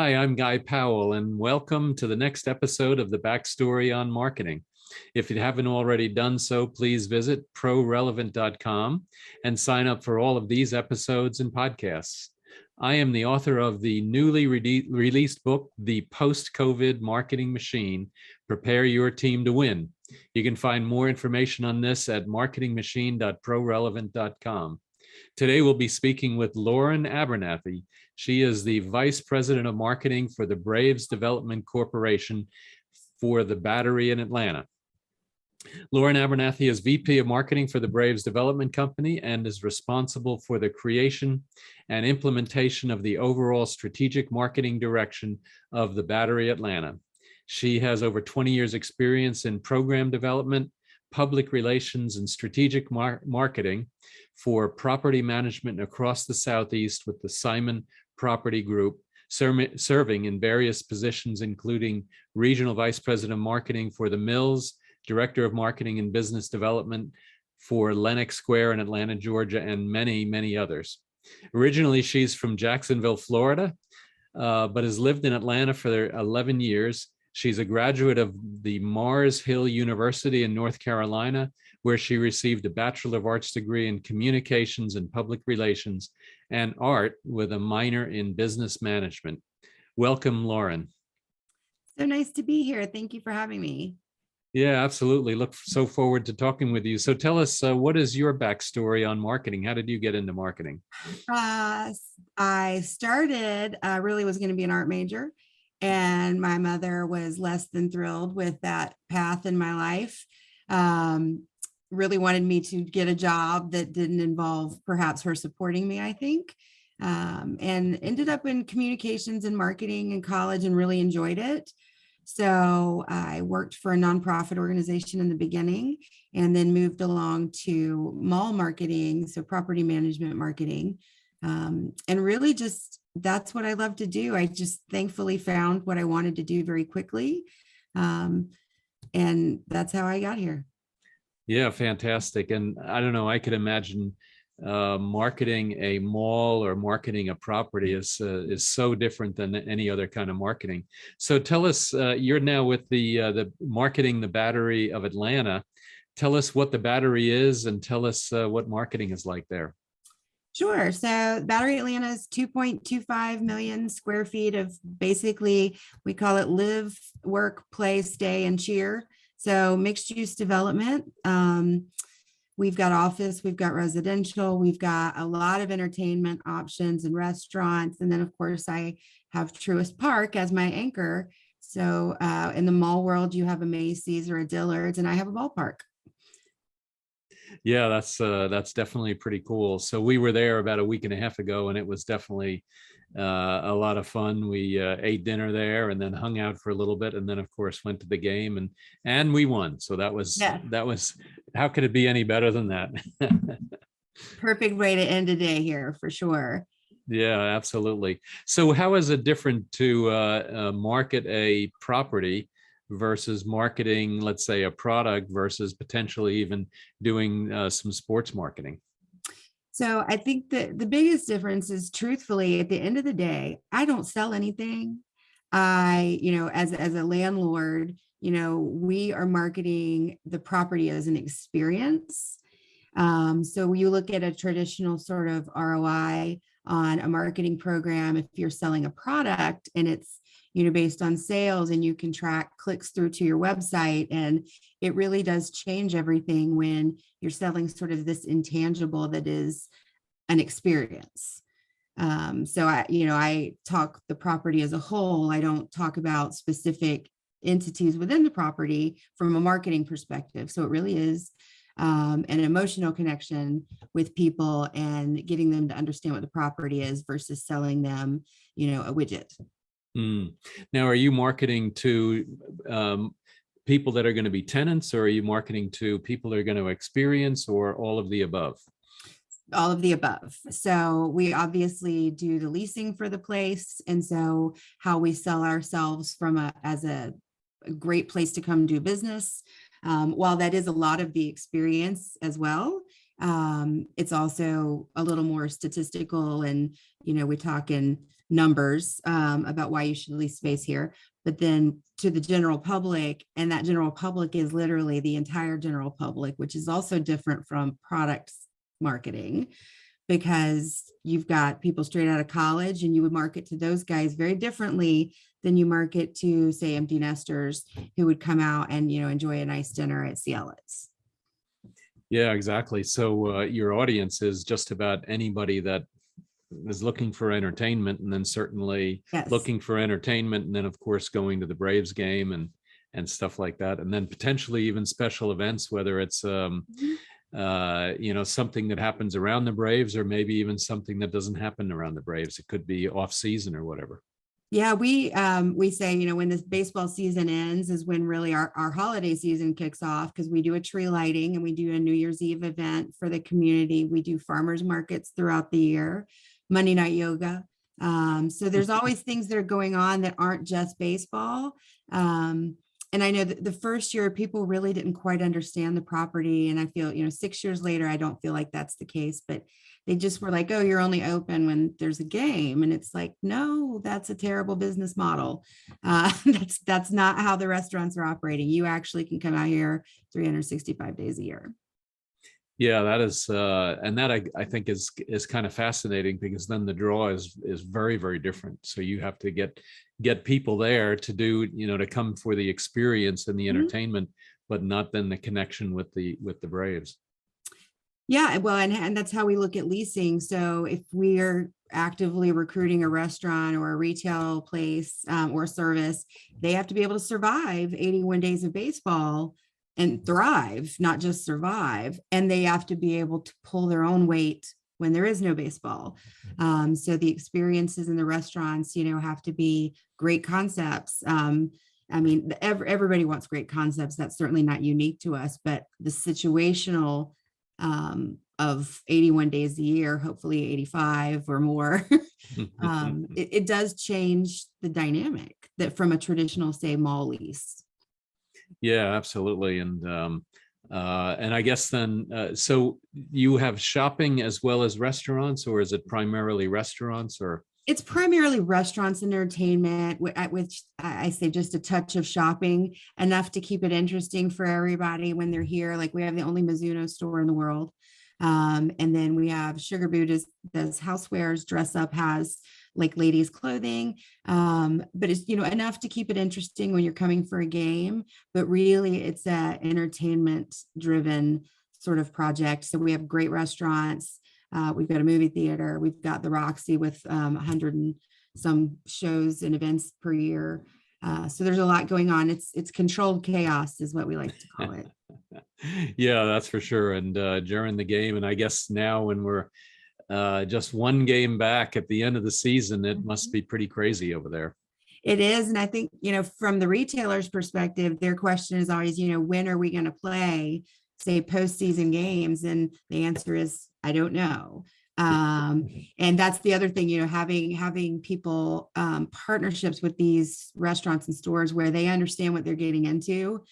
Hi, I'm Guy Powell, and welcome to the next episode of the Backstory on Marketing. If you haven't already done so, please visit ProRelevant.com and sign up for all of these episodes and podcasts. I am the author of the newly released book, The Post-COVID Marketing Machine, Prepare Your Team to Win. You can find more information on this at marketingmachine.prorelevant.com. Today, we'll be speaking with Lauren Abernethy. She is the Vice President of Marketing for the Braves Development Corporation for the Battery in Atlanta. Lauren Abernethy is VP of Marketing for the Braves Development Company and is responsible for the creation and implementation of the overall strategic marketing direction of the Battery Atlanta. She has over 20 years experience in program development, public relations, and strategic marketing for property management across the Southeast with the Simon Property Group, serving in various positions, including Regional Vice President of Marketing for the Mills, Director of Marketing and Business Development for Lenox Square in Atlanta, Georgia, and many, many others. Originally, she's from Jacksonville, Florida, but has lived in Atlanta for 11 years. She's a graduate of the Mars Hill University in North Carolina, where she received a Bachelor of Arts degree in Communications and Public Relations and Art with a minor in Business Management. Welcome, Lauren. So nice to be here. Thank you for having me. Yeah, absolutely. Look so forward to talking with you. So tell us, what is your backstory on marketing? How did you get into marketing? I started, really was going to be an art major, and my mother was less than thrilled with that path in my life. Really wanted me to get a job that didn't involve perhaps her supporting me, I think, and ended up in communications and marketing in college and really enjoyed it. So I worked for a nonprofit organization in the beginning and then moved along to mall marketing, so property management marketing. And really just that's what I love to do. I just thankfully found what I wanted to do very quickly. And that's how I got here. Yeah, fantastic. And I don't know, I could imagine marketing a mall or marketing a property is so different than any other kind of marketing. So tell us, you're now with the marketing the Battery of Atlanta. Tell us what the Battery is and tell us what marketing is like there. Sure. So Battery Atlanta is 2.25 million square feet of basically, we call it live, work, play, stay, and cheer. So mixed use development. We've got office, we've got residential, we've got a lot of entertainment options and restaurants. And then of course I have Truist Park as my anchor. So in the mall world, you have a Macy's or a Dillard's, and I have a ballpark. Yeah, that's definitely pretty cool. So we were there about a week and a half ago, and it was definitely a lot of fun. We ate dinner there and then hung out for a little bit, and then of course went to the game and we won. So that was how could it be any better than that? Perfect way to end a day here for sure. Yeah, absolutely. So how is it different to market a property versus marketing, let's say, a product versus potentially even doing some sports marketing? So I think that the biggest difference is, truthfully, at the end of the day, I don't sell anything. As a landlord, we are marketing the property as an experience. So you look at a traditional sort of ROI on a marketing program. If you're selling a product and it's based on sales, and you can track clicks through to your website, and it really does change everything when you're selling sort of this intangible that is an experience. So I talk the property as a whole. I don't talk about specific entities within the property from a marketing perspective. So it really is an emotional connection with people and getting them to understand what the property is versus selling them, a widget. Now, are you marketing to people that are going to be tenants, or are you marketing to people that are going to experience, or all of the above? All of the above. So we obviously do the leasing for the place. And so how we sell ourselves as a great place to come do business, while that is a lot of the experience as well, it's also a little more statistical, and we talk in numbers about why you should lease space here, but then to the general public, and that general public is literally the entire general public, which is also different from product marketing, because you've got people straight out of college and you would market to those guys very differently than you market to, say, empty nesters who would come out and, enjoy a nice dinner at Ciela's. Yeah, exactly. So your audience is just about anybody that is looking for entertainment, and then certainly Yes. looking for entertainment, and then of course going to the Braves game and stuff like that, and then potentially even special events, whether it's something that happens around the Braves, or maybe even something that doesn't happen around the Braves. It could be off season or whatever. Yeah, we say, when this baseball season ends is when really our holiday season kicks off, because we do a tree lighting and we do a New Year's Eve event for the community. We do farmers markets throughout the year, Monday night yoga. So there's always things that are going on that aren't just baseball. And I know that the first year people really didn't quite understand the property. And I feel, 6 years later, I don't feel like that's the case, but they just were like, oh, you're only open when there's a game. And it's like, no, that's a terrible business model. That's not how the restaurants are operating. You actually can come out here 365 days a year. Yeah, that is, and that I think is kind of fascinating, because then the draw is very, very different. So you have to get people there to do, to come for the experience and the entertainment, but not then the connection with the Braves. Yeah, well, and that's how we look at leasing. So if we are actively recruiting a restaurant or a retail place or service, they have to be able to survive 81 days of baseball and thrive, not just survive. And they have to be able to pull their own weight when there is no baseball. So the experiences in the restaurants, have to be great concepts. Everybody wants great concepts. That's certainly not unique to us, but the situational of 81 days a year, hopefully 85 or more, it does change the dynamic that from a traditional, say, mall lease. Yeah, absolutely. And I guess then, so you have shopping as well as restaurants, or is it primarily restaurants? Or it's primarily restaurants and entertainment, which I say just a touch of shopping, enough to keep it interesting for everybody when they're here. Like we have the only Mizuno store in the world. And then we have Sugar Boo does housewares, Dress Up has like ladies clothing. But it's, enough to keep it interesting when you're coming for a game, but really it's a entertainment driven sort of project. So we have great restaurants. We've got a movie theater. We've got the Roxy with 100 and some shows and events per year. So there's a lot going on. It's controlled chaos is what we like to call it. Yeah, that's for sure. And during the game, and I guess now when we're just one game back at the end of the season, it must be pretty crazy over there. It is. And I think, from the retailer's perspective, their question is always, when are we going to play, say, postseason games? And the answer is, I don't know. And that's the other thing, having people, partnerships with these restaurants and stores where they understand what they're getting into.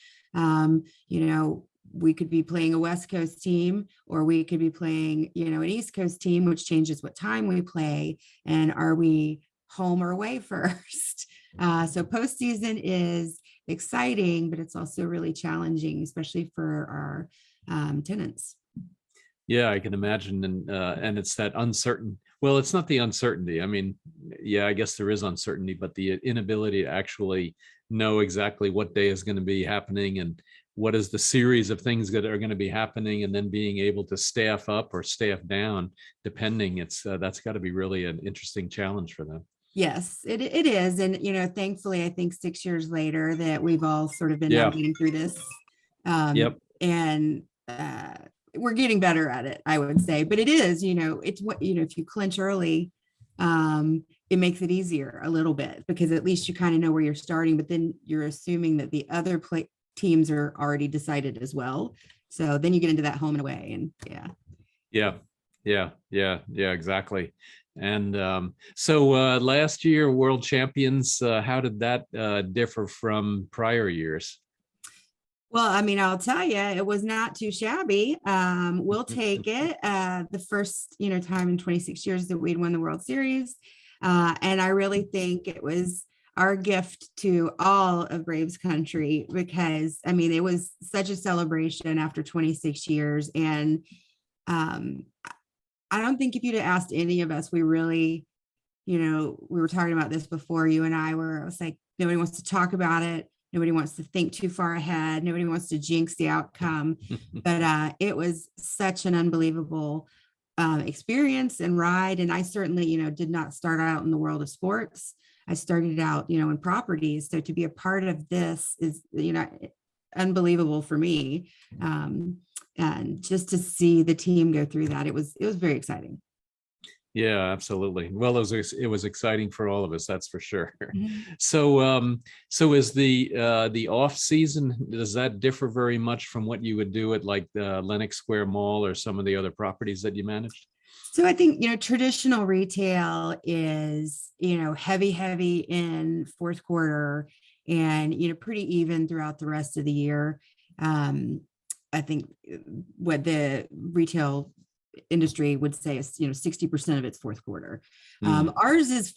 We could be playing a West Coast team, or we could be playing, an East Coast team, which changes what time we play. And are we home or away first? So postseason is exciting, but it's also really challenging, especially for our tenants. Yeah, I can imagine. And it's that uncertain. Well, it's not the uncertainty. I mean, yeah, I guess there is uncertainty, but the inability to actually know exactly what day is going to be happening and what is the series of things that are going to be happening, and then being able to staff up or staff down, depending. That's got to be really an interesting challenge for them. Yes, it is. And, thankfully, I think 6 years later that we've all sort of been navigating through this. Yep. And we're getting better at it, I would say. But it is, it's what, if you clinch early, it makes it easier a little bit, because at least you kind of know where you're starting, but then you're assuming that the other teams are already decided as well. So then you get into that home and away, and Yeah, exactly. And so last year, world champions, how did that differ from prior years? Well, I'll tell you, it was not too shabby. We'll take it. The first, time in 26 years that we'd won the World Series. And I really think it was our gift to all of Braves country, because I mean, it was such a celebration after 26 years. And um, I don't think if you'd have asked any of us, we really, we were talking about this before, you and I were, I was like, nobody wants to talk about it. Nobody wants to think too far ahead. Nobody wants to jinx the outcome. But it was such an unbelievable experience and ride. And I certainly, did not start out in the world of sports. I started out, in properties. So to be a part of this is, unbelievable for me. And just to see the team go through that, it was very exciting. Yeah, absolutely. Well, it was exciting for all of us, that's for sure. Mhm. So is the off season, does that differ very much from what you would do at like the Lenox Square Mall or some of the other properties that you managed? So I think, traditional retail is, heavy in fourth quarter and, pretty even throughout the rest of the year. Um, I think what the retail industry would say is, 60% of its fourth quarter. Mm, Ours is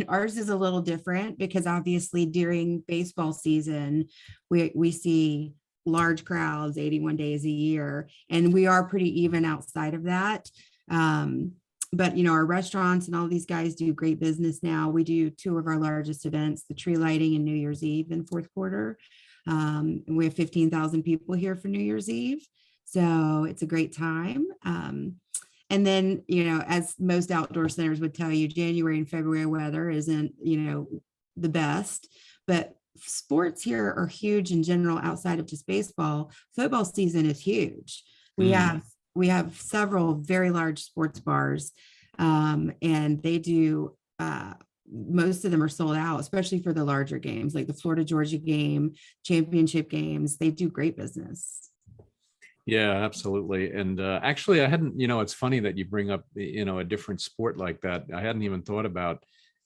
ours is a little different because obviously during baseball season, we see large crowds 81 days a year, and we are pretty even outside of that. Um, but our restaurants and all these guys do great business now. We do two of our largest events, the tree lighting and New Year's Eve in fourth quarter. And we have 15,000 people here for New Year's Eve. So it's a great time. And then, as most outdoor centers would tell you, January and February weather isn't, the best, but sports here are huge in general outside of just baseball. Football season is huge. We mm. have we have several very large sports bars, and they do. Most of them are sold out, especially for the larger games, like the Florida Georgia game, championship games. They do great business. Yeah, absolutely. And actually, I hadn't, it's funny that you bring up, a different sport like that. I hadn't even thought about,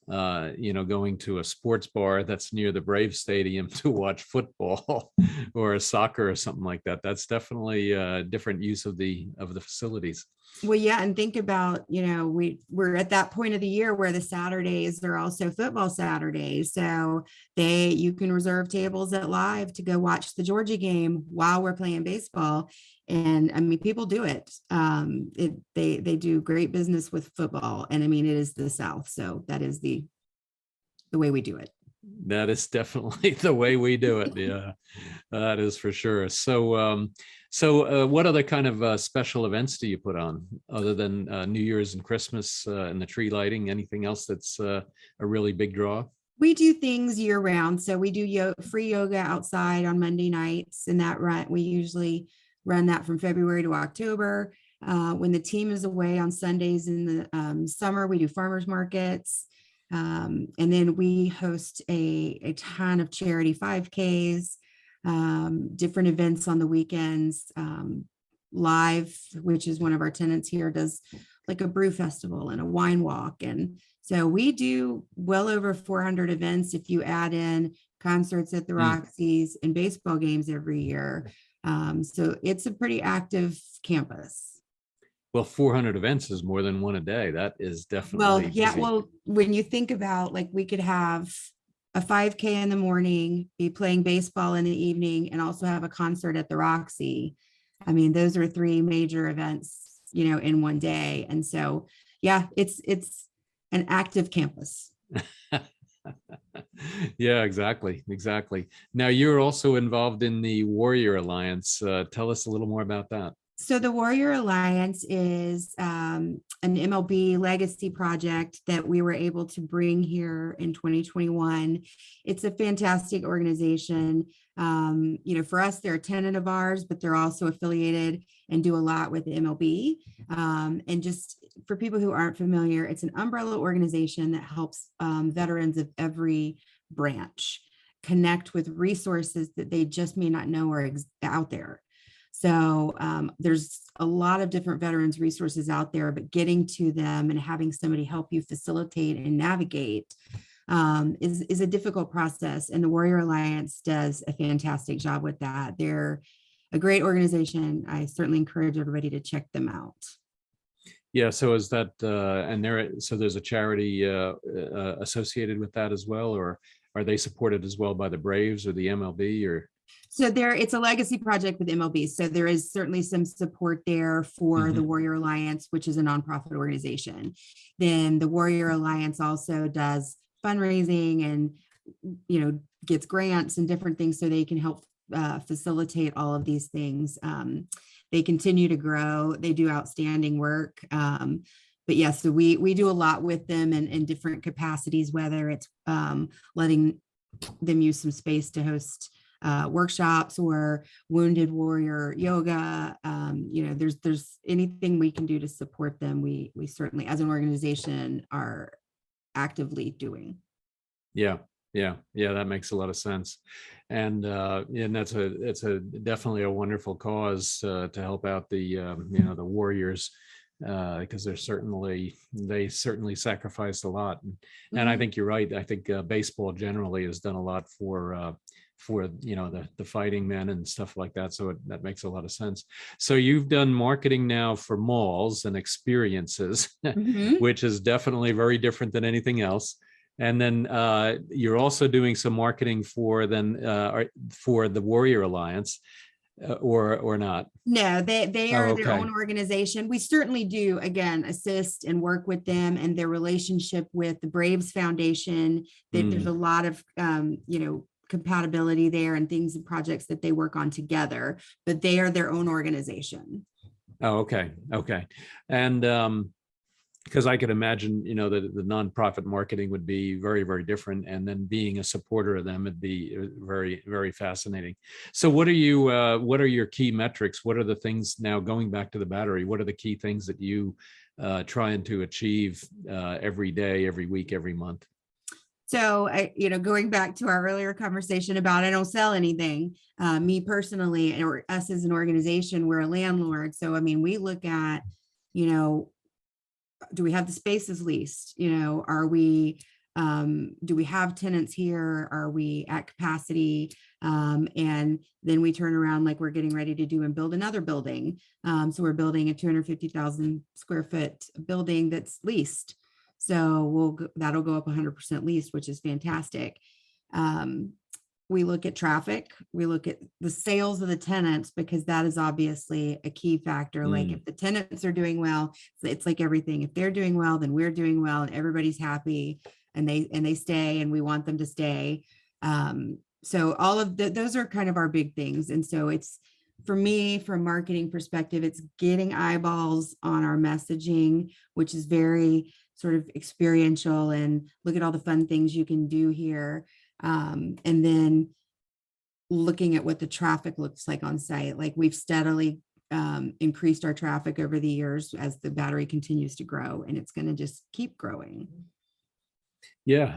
going to a sports bar that's near the Brave Stadium to watch football or a soccer or something like that. That's definitely a different use of the facilities. Well, yeah, and think about, we're at that point of the year where the Saturdays are also football Saturdays. So you can reserve tables at Live to go watch the Georgia game while we're playing baseball. And I mean, people do it. They do great business with football. And I mean, it is the South. So that is the way we do it. That is definitely the way we do it. Yeah, that is for sure. So what other kind of special events do you put on other than New Year's and Christmas and the tree lighting? Anything else that's a really big draw? We do things year round. So we do free yoga outside on Monday nights, and we usually run that from February to October. When the team is away on Sundays in the summer, we do farmers markets. And then we host a ton of charity 5Ks, different events on the weekends. Live, which is one of our tenants here, does like a brew festival and a wine walk. And so we do well over 400 events if you add in concerts at the Roxy's and baseball games every year. So it's a pretty active campus. Well, 400 events is more than one a day. That is Well, definitely yeah, busy. well, when you think about, like, we could have a 5K in the morning, be playing baseball in the evening, and also have a concert at the Roxy. I mean, those are three major events, in one day. And so, yeah, it's an active campus. Yeah, exactly. Now you're also involved in the Warrior Alliance. Tell us a little more about that. So the Warrior Alliance is an MLB legacy project that we were able to bring here in 2021. It's a fantastic organization. For us, they're a tenant of ours, but they're also affiliated and do a lot with the MLB. And just for people who aren't familiar, it's an umbrella organization that helps veterans of every branch connect with resources that they just may not know are out there. So there's a lot of different veterans resources out there, but getting to them and having somebody help you facilitate and navigate is a difficult process. And the Warrior Alliance does a fantastic job with that. They're a great organization. I certainly encourage everybody to check them out. Yeah, so is that, and so there's a charity associated with that as well, or are they supported as well by the Braves or the MLB or? So it's a legacy project with MLB. So there is certainly some support there for the Mhm. Warrior Alliance, which is a nonprofit organization. Then the Warrior Alliance also does fundraising and, gets grants and different things so they can help facilitate all of these things. They continue to grow. They do outstanding work. But yes, so we do a lot with them in different capacities, whether it's letting them use some space to host workshops or wounded warrior yoga. There's anything we can do to support them. We certainly, as an organization, are actively doing. Yeah, yeah, that makes a lot of sense. And it's a definitely a wonderful cause to help out the warriors, because they certainly sacrificed a lot. And I think you're right. I think baseball generally has done a lot for the fighting men and stuff like that. So that makes a lot of sense. So you've done marketing now for malls and experiences, Mhm. which is definitely very different than anything else. And then you're also doing some marketing for the Warrior Alliance, or not? No, they Oh, are their okay. own organization. We certainly do, again, assist and work with them and their relationship with the Braves Foundation. There's a Mm. lot of compatibility there and things and projects that they work on together, but they are their own organization. Oh, okay. Okay. And because I could imagine, that the nonprofit marketing would be very, very different, and then being a supporter of them would be very, very fascinating. So, what are your key metrics? What are the things now going back to the Battery? What are the key things that you trying to achieve every day, every week, every month? So, going back to our earlier conversation about I don't sell anything, me personally, or us as an organization, we're a landlord. So, I mean, we look at, do we have the spaces leased? Do we have tenants here? Are we at capacity? And then we turn around like we're getting ready to do and build another building. So we're building a 250,000 square foot building that's leased. So that'll go up 100% leased, which is fantastic. We look at traffic, we look at the sales of the tenants, because that is obviously a key factor. Like if the tenants are doing well, it's like everything. If they're doing well, then we're doing well and everybody's happy and they stay and we want them to stay. So all of those are kind of our big things. And so it's, for me, from a marketing perspective, it's getting eyeballs on our messaging, which is very sort of experiential and look at all the fun things you can do here. And then looking at what the traffic looks like on site. Like we've steadily increased our traffic over the years as the Battery continues to grow, and it's going to just keep growing. Yeah,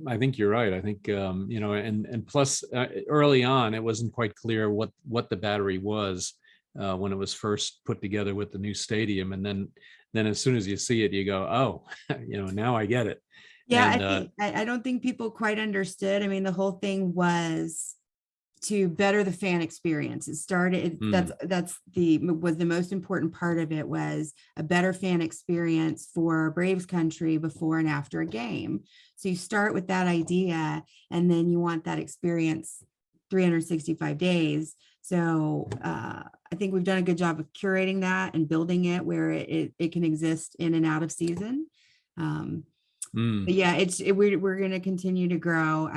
I think you're right. I think and plus early on it wasn't quite clear what the Battery was when it was first put together with the new stadium, and then as soon as you see it, you go, oh, now I get it. Yeah, And I don't think people quite understood. I mean, the whole thing was to better the fan experience. It started, was the most important part of it, was a better fan experience for Braves country before and after a game. So you start with that idea, and then you want that experience 365 days. So I think we've done a good job of curating that and building it where it can exist in and out of season. But yeah, we're going to continue to grow.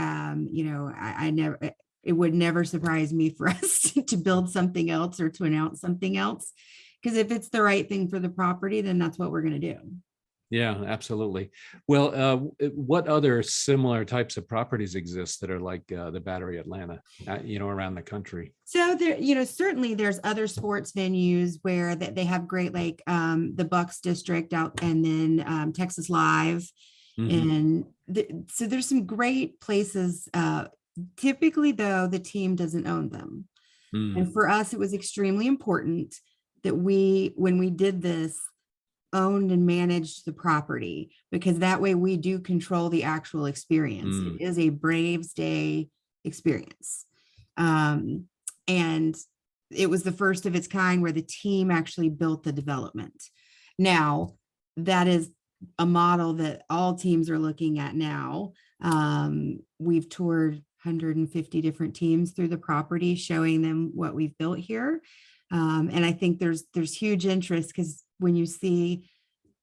It would never surprise me for us to build something else or to announce something else, because if it's the right thing for the property, then that's what we're going to do. Yeah, absolutely. Well, what other similar types of properties exist that are like the Battery Atlanta, around the country? So there, certainly there's other sports venues where that they have great, like the Bucks district out, and then Texas Live. And so there's some great places. Typically, though, the team doesn't own them. And for us, it was extremely important that when we did this, owned and managed the property, because that way we do control the actual experience. It is a Braves Day experience. And it was the first of its kind where the team actually built the development. Now, that is a model that all teams are looking at now. We've toured 150 different teams through the property, showing them what we've built here. And I think there's huge interest, because when you see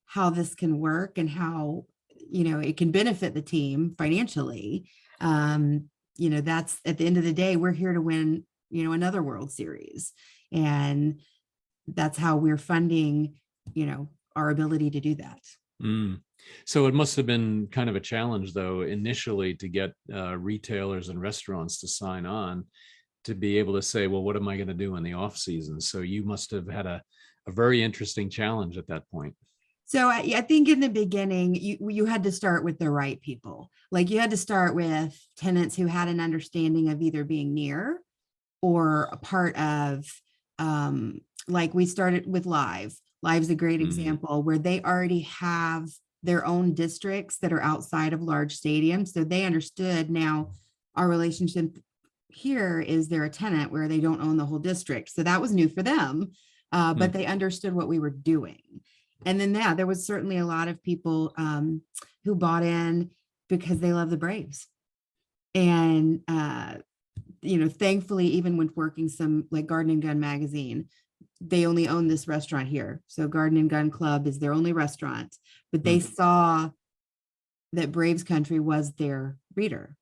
how this can work and how, it can benefit the team financially, that's, at the end of the day, we're here to win, another World Series. And that's how we're funding, our ability to do that. Mm. So it must have been kind of a challenge, though, initially to get retailers and restaurants to sign on, to be able to say, well, what am I going to do in the off season? So you must have had a very interesting challenge at that point. So I think in the beginning, you had to start with the right people. Like, you had to start with tenants who had an understanding of either being near or a part of, like we started with Live. Live's a great example, where they already have their own districts that are outside of large stadiums. So they understood, now our relationship here is they're a tenant where they don't own the whole district. So that was new for them, but they understood what we were doing. And then, yeah, there was certainly a lot of people who bought in because they love the Braves. And, thankfully, even when working some, like Garden and Gun magazine, they only own this restaurant here. So Garden and Gun Club is their only restaurant, but they saw that Braves Country was their reader.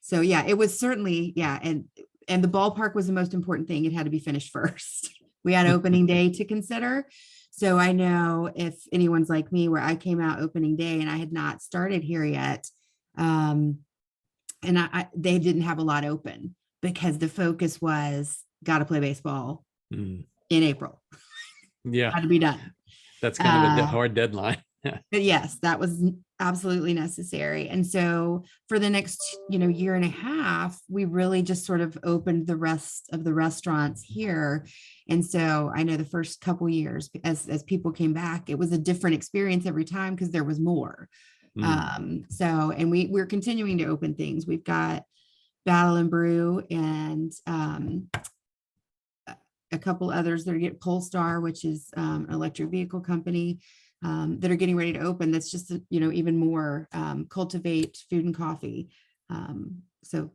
So yeah, it was certainly, yeah. And the ballpark was the most important thing. It had to be finished first. We had opening day to consider. So I know if anyone's like me, where I came out opening day and I had not started here yet, and they didn't have a lot open, because the focus was got to play baseball in April. Yeah, had to be done. That's kind of a hard deadline. But yes, that was absolutely necessary. And so for the next, year and a half, we really just sort of opened the rest of the restaurants here. And so I know the first couple years, as people came back, it was a different experience every time, because there was more. And we're continuing to open things. We've got Battle and Brew, and a couple others that are getting Polestar, which is an electric vehicle company, that are getting ready to open. That's just, even more cultivate food and coffee. So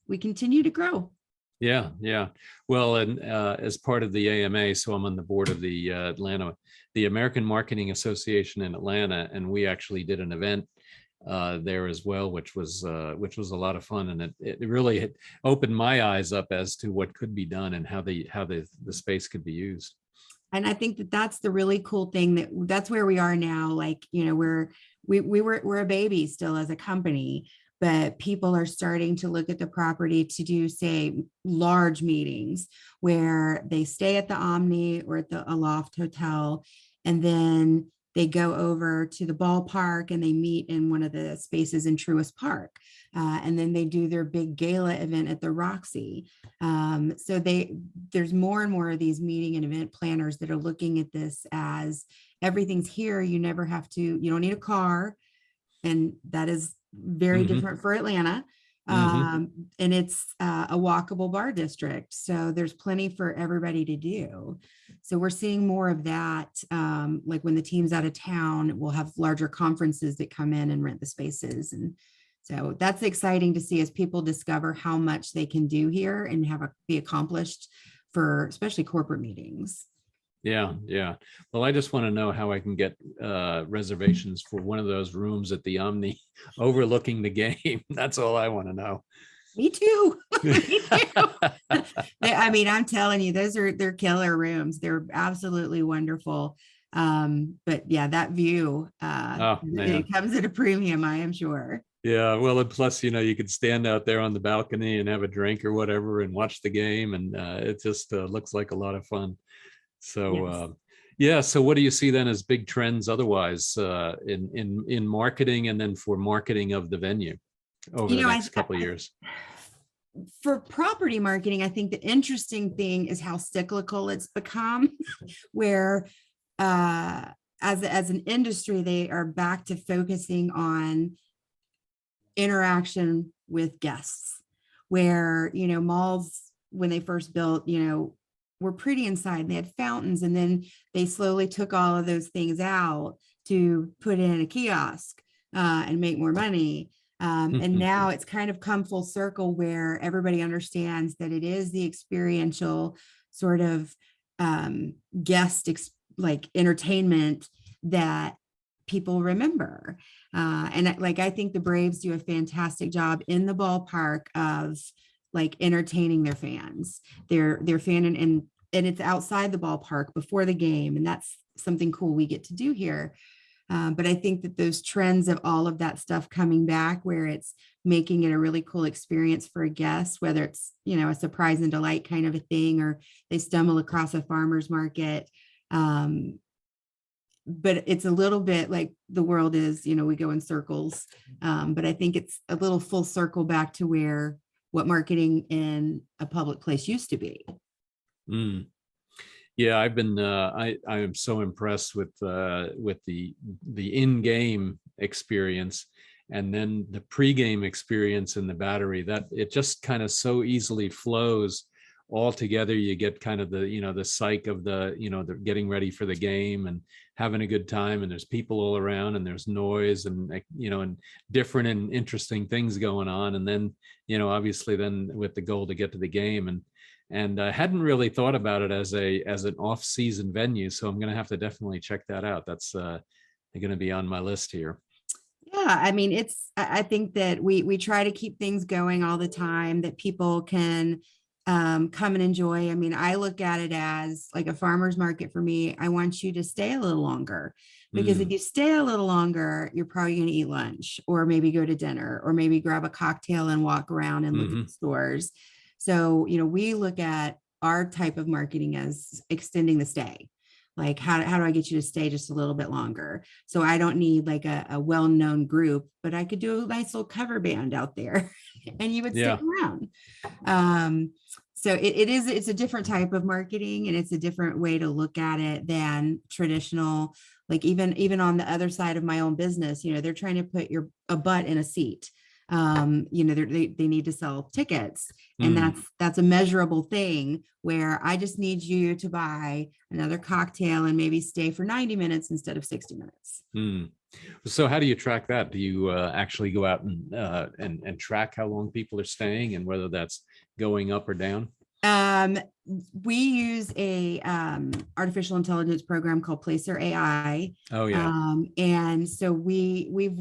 we continue to grow. Yeah, yeah. Well, and as part of the AMA, so I'm on the board of the the American Marketing Association in Atlanta, and we actually did an event there as well, which was a lot of fun, and it really opened my eyes up as to what could be done and how the space could be used. And I think that that's the really cool thing, that's where we are now. Like, we're a baby still as a company, but people are starting to look at the property to do, say, large meetings where they stay at the Omni or at the Aloft Hotel, and then they go over to the ballpark and they meet in one of the spaces in Truist Park. And then they do their big gala event at the Roxy. So there's more and more of these meeting and event planners that are looking at this as everything's here. You never have to, you don't need a car. And that is very different for Atlanta. And it's a walkable bar district. So there's plenty for everybody to do. So we're seeing more of that. Like when the team's out of town, we'll have larger conferences that come in and rent the spaces. And so that's exciting to see, as people discover how much they can do here and be accomplished for especially corporate meetings. Yeah, yeah. Well, I just want to know how I can get reservations for one of those rooms at the Omni overlooking the game. That's all I want to know. Me too. Me too. I mean, I'm telling you, they're killer rooms. They're absolutely wonderful. But yeah, that view, it comes at a premium, I am sure. Yeah, well, and plus, you could stand out there on the balcony and have a drink or whatever and watch the game, and it just looks like a lot of fun. So, Yes. Yeah. So, what do you see then as big trends otherwise in marketing, and then for marketing of the venue over the next couple of years? For property marketing, I think the interesting thing is how cyclical it's become, where as an industry, they are back to focusing on interaction with guests, where, malls, when they first built, were pretty inside. They had fountains, and then they slowly took all of those things out to put in a kiosk and make more money. And now it's kind of come full circle where everybody understands that it is the experiential sort of guest like entertainment that people remember. And like, I think the Braves do a fantastic job in the ballpark of like entertaining their fans. Their fan and it's outside the ballpark before the game. And that's something cool we get to do here. But I think that those trends of all of that stuff coming back, where it's making it a really cool experience for a guest, whether it's, a surprise and delight kind of a thing, or they stumble across a farmer's market. But it's a little bit like the world is, we go in circles. But I think it's a little full circle back to what marketing in a public place used to be. Mm. Yeah, I've been. I am so impressed with the in-game experience, and then the pre-game experience in the Battery. That it just kind of so easily flows all together. You get kind of the psych of the getting ready for the game and having a good time, and there's people all around, and there's noise, and and different and interesting things going on, and then obviously then with the goal to get to the game. And I hadn't really thought about it as an off-season venue, so I'm going to have to definitely check that out. That's going to be on my list here. Yeah, I mean, I think that we try to keep things going all the time that people can come and enjoy. I mean, I look at it as like a farmer's market for me. I want you to stay a little longer, because if you stay a little longer, you're probably going to eat lunch, or maybe go to dinner, or maybe grab a cocktail and walk around and look at the stores. So, we look at our type of marketing as extending the stay. Like, how do I get you to stay just a little bit longer? So I don't need like a well-known group, but I could do a nice little cover band out there and you would stick around. So it's a different type of marketing, and it's a different way to look at it than traditional. Like even on the other side of my own business, they're trying to put a butt in a seat. They need to sell tickets, and that's a measurable thing, where I just need you to buy another cocktail and maybe stay for 90 minutes instead of 60 minutes. So how do you track that? Do you actually go out and track how long people are staying and whether that's going up or down? We use a artificial intelligence program called Placer AI. Oh yeah. And so we've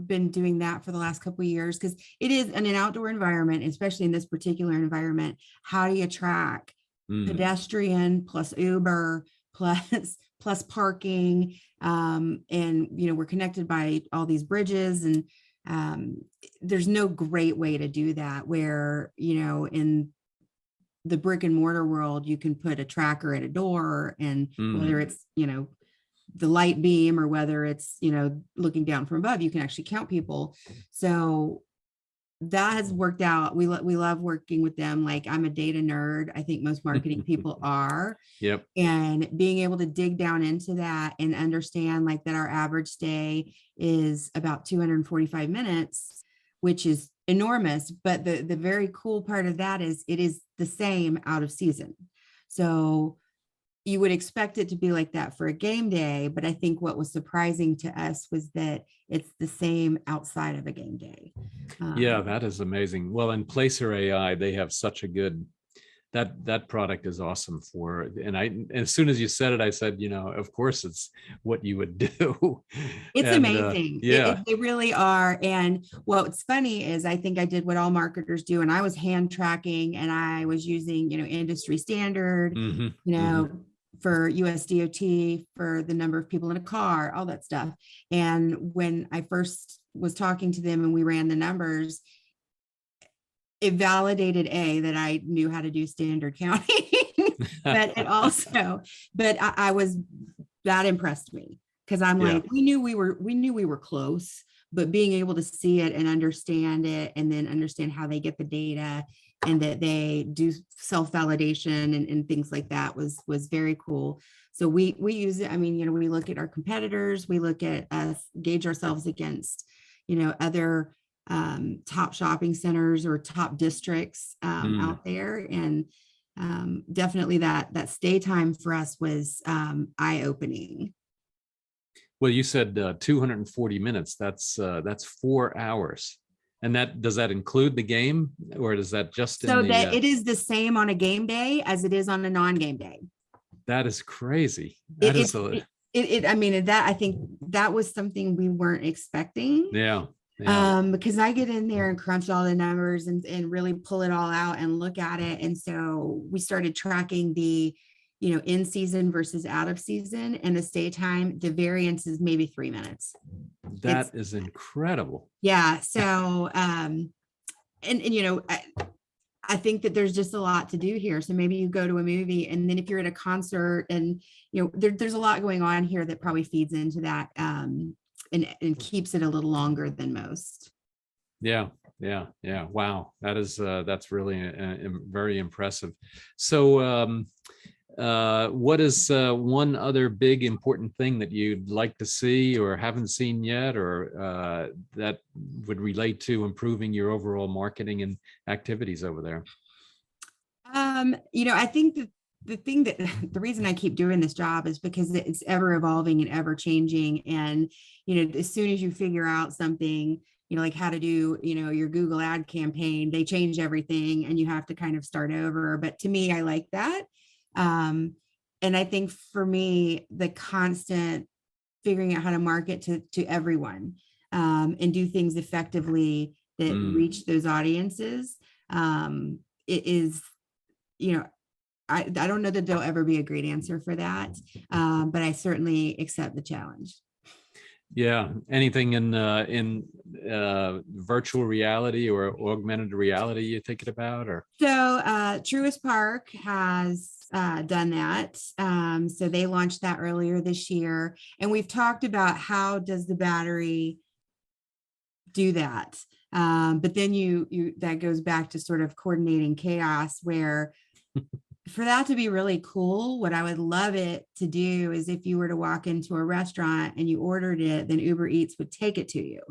been doing that for the last couple of years, because it is in an outdoor environment, especially in this particular environment. How do you track pedestrian plus Uber plus parking? And we're connected by all these bridges, and there's no great way to do that, where in the brick and mortar world, you can put a tracker at a door, and whether it's the light beam, or whether it's looking down from above, you can actually count people. So that has worked out. We love working with them. Like, I'm a data nerd. I think most marketing people are. Yep. And being able to dig down into that and understand like that our average stay is about 245 minutes, which is enormous. But the very cool part of that is it is the same out of season. So you would expect it to be like that for a game day, but I think what was surprising to us was that it's the same outside of a game day. Yeah, that is amazing. Well, in Placer AI, they have such a good, that product is awesome for, and as soon as you said it, I said, of course it's what you would do. It's amazing. Yeah. They really are. And what's funny is I think I did what all marketers do, and I was hand tracking, and I was using, industry standard, for USDOT, for the number of people in a car, all that stuff. And when I first was talking to them and we ran the numbers, it validated that I knew how to do standard counting, but I was, that impressed me, because I'm like, we knew we were close, but being able to see it and understand it, and then understand how they get the data, and that they do self-validation and things like that was very cool. So we use it. I mean, we look at our competitors, we look at us, gauge ourselves against, other top shopping centers or top districts out there. And definitely that stay time for us was eye-opening. Well, you said 240 minutes. That's 4 hours. And does that include the game, or is that just in So the that it is the same on a game day as it is on a non-game day. that is crazy. It, That is I mean, that I think that was something we weren't expecting. yeah. Yeah. Because I get in there and crunch all the numbers and really pull it all out and look at it. And so we started tracking the, in season versus out of season, and the stay time, the variance is maybe 3 minutes. That is incredible. Yeah. So, I think that there's just a lot to do here. So maybe you go to a movie, and then if you're at a concert, and there's a lot going on here that probably feeds into that, and keeps it a little longer than most. Yeah. Yeah. Yeah. Wow. That's really very impressive. So, what is one other big important thing that you'd like to see or haven't seen yet, or that would relate to improving your overall marketing and activities over there? I think that the thing that the reason I keep doing this job is because it's ever evolving and ever changing. And, as soon as you figure out something, like how to do, your Google ad campaign, they change everything and you have to kind of start over. But to me, I like that. And I think for me, the constant figuring out how to market to everyone, and do things effectively that reach those audiences, it is, I don't know that there'll ever be a great answer for that, but I certainly accept the challenge. Yeah. Anything in virtual reality or augmented reality you're thinking about, or? So Truist Park has done that. So they launched that earlier this year, and we've talked about how does the battery do that. But then that goes back to sort of coordinating chaos, where for that to be really cool, what I would love it to do is if you were to walk into a restaurant and you ordered it, then Uber Eats would take it to you.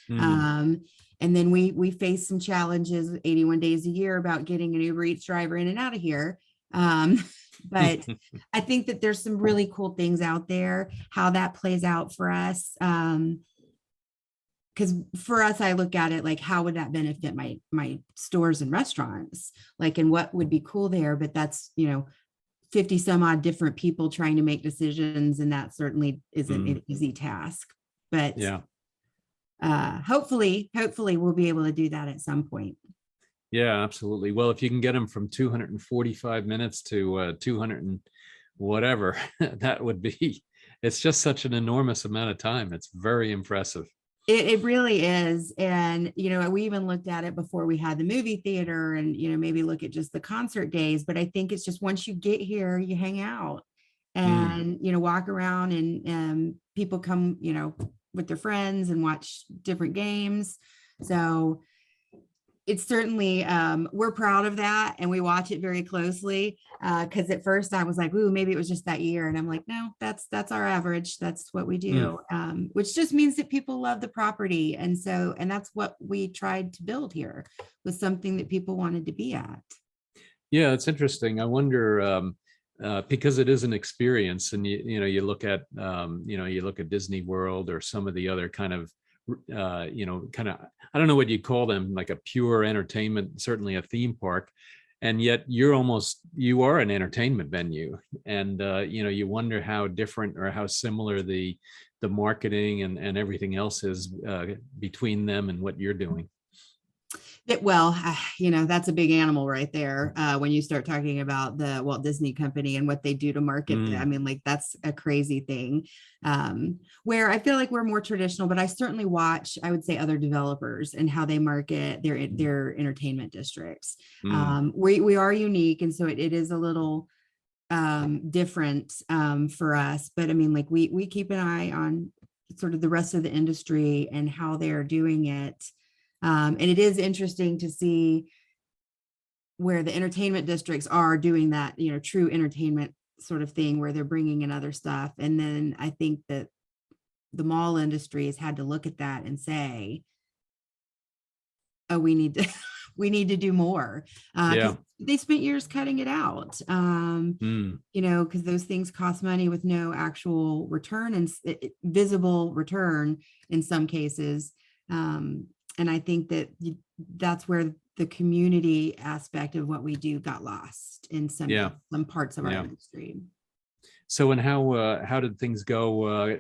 And then we face some challenges 81 days a year about getting an Uber Eats driver in and out of here. But I think that there's some really cool things out there, how that plays out for us. Because for us, I look at it like, how would that benefit my stores and restaurants? Like, and what would be cool there? But that's, 50 some odd different people trying to make decisions. And that certainly isn't an easy task. But Yeah. Hopefully we'll be able to do that at some point. Yeah, absolutely. Well, if you can get them from 245 minutes to 200 and whatever, that would be, it's just such an enormous amount of time. It's very impressive. It really is. And, we even looked at it before we had the movie theater, and, maybe look at just the concert days. But I think it's just once you get here, you hang out and, walk around, and people come, with their friends and watch different games. So it's certainly, we're proud of that, and we watch it very closely. Because at first I was like, ooh, maybe it was just that year. And I'm like, no, that's our average. That's what we do. Which just means that people love the property. And that's what we tried to build here, was something that people wanted to be at. Yeah, it's interesting. I wonder, because it is an experience, and you look at Disney World or some of the other kind of I don't know what you call them, like a pure entertainment, certainly a theme park, and yet you are an entertainment venue. And you wonder how different or how similar the marketing and everything else is between them and what you're doing. Well, that's a big animal right there. When you start talking about the Walt Disney Company and what they do to market, I mean, like, that's a crazy thing. Where I feel like we're more traditional, but I certainly watch, I would say, other developers and how they market their entertainment districts. We are unique, and so it is a little different for us. But I mean, like, we keep an eye on sort of the rest of the industry and how they're doing it. And it is interesting to see where the entertainment districts are doing that, true entertainment sort of thing, where they're bringing in other stuff. And then I think that the mall industry has had to look at that and say, oh, we need to we need to do more, because Yeah. they spent years cutting it out. Mm. You know, because those things cost money with no actual return and visible return in some cases. And I think that that's where the community aspect of what we do got lost in Yeah. some parts of our Yeah. industry. So, and how did things go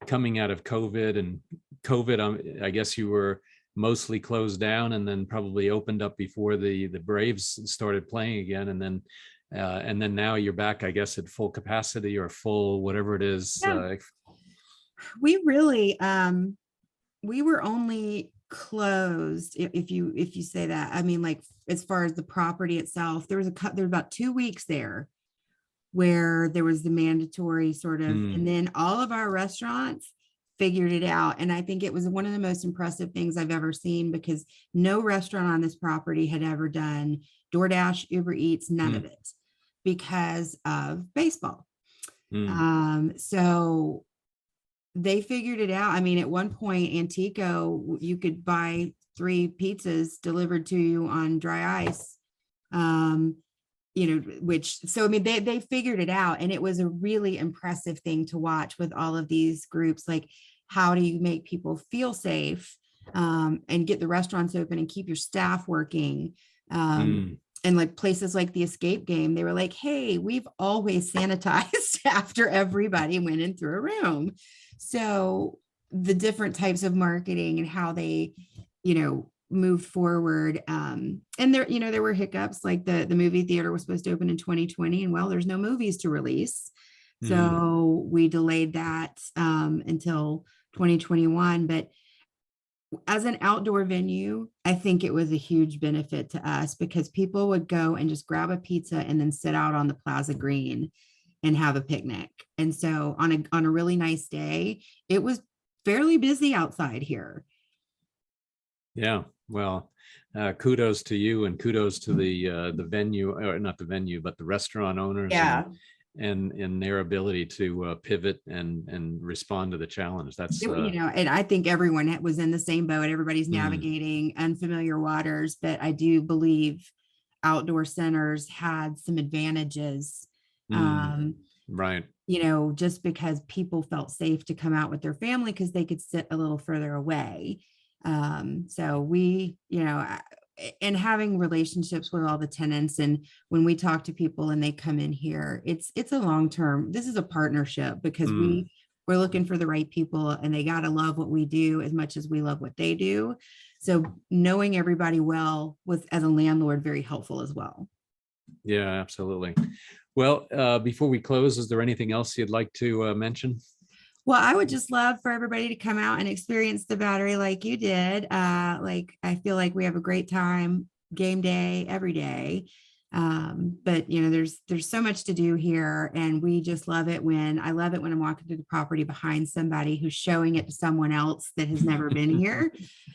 coming out of COVID? And COVID, I guess you were mostly closed down, and then probably opened up before the Braves started playing again, and then now you're back, I guess, at full capacity or full whatever it is. Yeah, we really we were only closed, if you say that. I mean, like, as far as the property itself, there was about 2 weeks there where there was the mandatory sort of, and then all of our restaurants figured it out. And I think it was one of the most impressive things I've ever seen, because no restaurant on this property had ever done DoorDash, Uber Eats, none of it, because of baseball. So they figured it out. I mean, at one point, Antico, you could buy 3 pizzas delivered to you on dry ice. You know, which, so I mean, they figured it out, and it was a really impressive thing to watch with all of these groups. Like, how do you make people feel safe, and get the restaurants open and keep your staff working? And like places like the Escape Game, they were like, hey, we've always sanitized after everybody went in through a room. So the different types of marketing and how they, you know, moved forward. And there, you know, there were hiccups, like the movie theater was supposed to open in 2020, and well, there's no movies to release. So we delayed that until 2021. But as an outdoor venue, I think it was a huge benefit to us, because people would go and just grab a pizza and then sit out on the Plaza Green and have a picnic. And so on a really nice day, it was fairly busy outside here. Yeah. Well, kudos to you, and kudos to the venue, or not the venue, but the restaurant owners, Yeah. and their ability to pivot and respond to the challenge. That's You know, and I think everyone was in the same boat. Everybody's Mm. navigating unfamiliar waters, but I do believe outdoor centers had some advantages. Right. You know, just because people felt safe to come out with their family because they could sit a little further away. So we, you know, and having relationships with all the tenants, and when we talk to people and they come in here, it's a long-term, this is a partnership, because we're looking for the right people, and they got to love what we do as much as we love what they do. So knowing everybody well was, as a landlord, very helpful as well. Yeah, absolutely. Well, before we close, is there anything else you'd like to mention? Well, I would just love for everybody to come out and experience the Battery like you did. Like, I feel like we have a great time, game day, every day. But you know, there's so much to do here, and we just love it when I'm walking through the property behind somebody who's showing it to someone else that has never been here,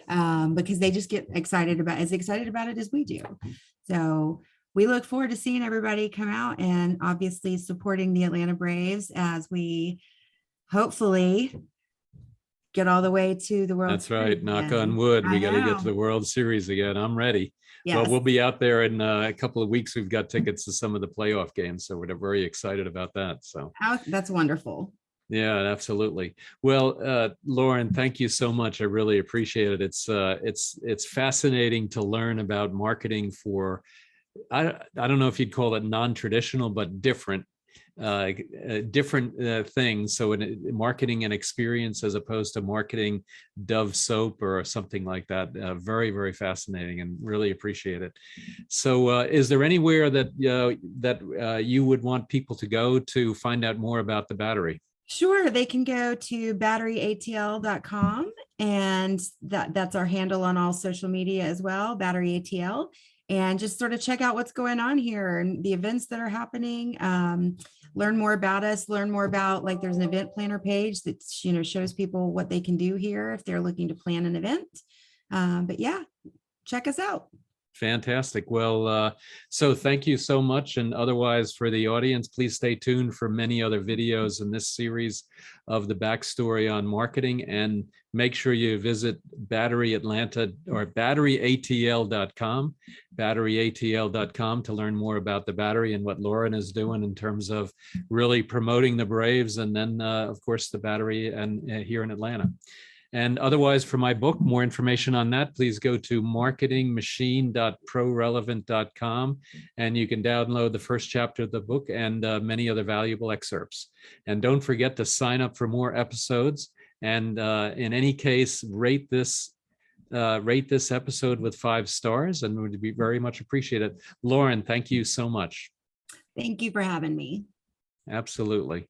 because they just get as excited about it as we do. So we look forward to seeing everybody come out, and obviously supporting the Atlanta Braves as we hopefully get all the way to the World That's right. Series Knock again. on wood. We I got to get to know. the World Series again. I'm ready. Well, Yes. we'll be out there in a couple of weeks. We've got tickets to some of the playoff games, so we're very excited about that. So That's wonderful. yeah, absolutely. Well, Lauren, thank you so much. I really appreciate it. It's fascinating to learn about marketing for, I don't know if you'd call it non-traditional, but different things. So in marketing and experience, as opposed to marketing Dove soap or something like that. Very, very fascinating, and really appreciate it. So is there anywhere that you would want people to go to find out more about the Battery? Sure, they can go to batteryatl.com, and that's our handle on all social media as well, Battery ATL, and just sort of check out what's going on here and the events that are happening. Learn more about us, learn more about, like, there's an event planner page that, you know, shows people what they can do here if they're looking to plan an event. But yeah, check us out. Fantastic. Well, so thank you so much. And otherwise, for the audience, please stay tuned for many other videos in this series of the backstory on marketing. And make sure you visit Battery Atlanta or batteryatl.com, batteryatl.com to learn more about the Battery and what Lauren is doing in terms of really promoting the Braves. And then, of course, the Battery and here in Atlanta. And otherwise, for my book, more information on that, please go to marketingmachine.prorelevant.com, and you can download the first chapter of the book and many other valuable excerpts. And don't forget to sign up for more episodes. And in any case, rate this episode with 5 stars, and would be very much appreciated. Lauren, thank you so much. Thank you for having me. Absolutely.